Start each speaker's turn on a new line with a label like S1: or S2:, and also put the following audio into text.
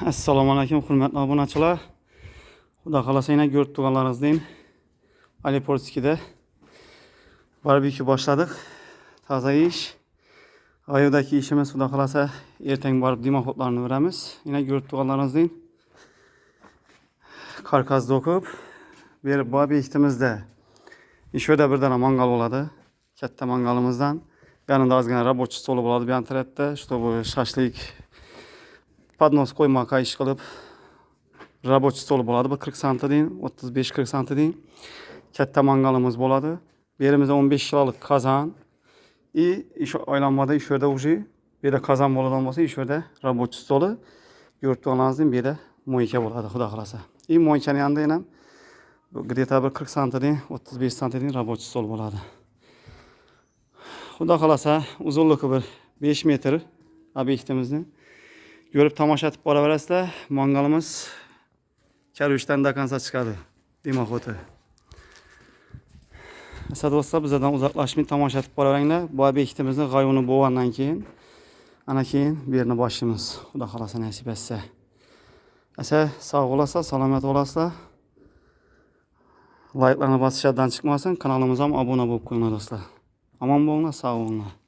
S1: Assalomu alaykum, hurmatli obunachilar. Xudo xolasa yana ko'rib turganlaringizdek Aliportskida barbekü boshladik. Toza ish. Ayovdagi ishimiz xudo xolasa ertang borib dimoxotlarni beramiz. Yana ko'rib turganlaringizdek karkasni o'qib berib bu obyektimizda ishda bir dana mangal bo'ladi. Katta mangalimizdan yanında ozgina рабочий stoli bo'ladi bu tarafda, чтобы shashlik podnos qo'ymoqqa ish qilib рабочий stol bo'ladi. Bu 40 sm deyin, 35-40 sm deyin. Katta mangalimiz bo'ladi. Bu yerimizda 15 kilolik kazan. İş aylanmada iş yerde ucu. Bir de kazan bo'ladigan bo'lsa, ish yerda рабочий stoli. Ko'rib turganingizdek, bu yerda moyka bo'ladi, xudo xolasa. Moykaning yanında yana где-то bir 40 sm deyin, 35 sm deyin рабочий stol bo'ladi. Xudo xolasa uzunluğu bir 5 metr obyektimizni görüp tomosha etib boraverasizlar. Mangalimiz Karuşdan da kansa chiqadi. Dimoxoti. Do'stlar, bizdan uzoqlashmay tomosha etib boraveringlar. Bu obyektimizni g'ayoni bo'lgandan keyin ana keyin bu yerni boshlaymiz. Xudo xolasa nasib etsa. Sog' bo'lasizlar, salomat bo'lasizlar. Like'larni bosishdan chiqmasin, kanalimizga ham obuna bo'lib qo'yinglar do'stlar. Omon bo'linglar, sog' bo'linglar.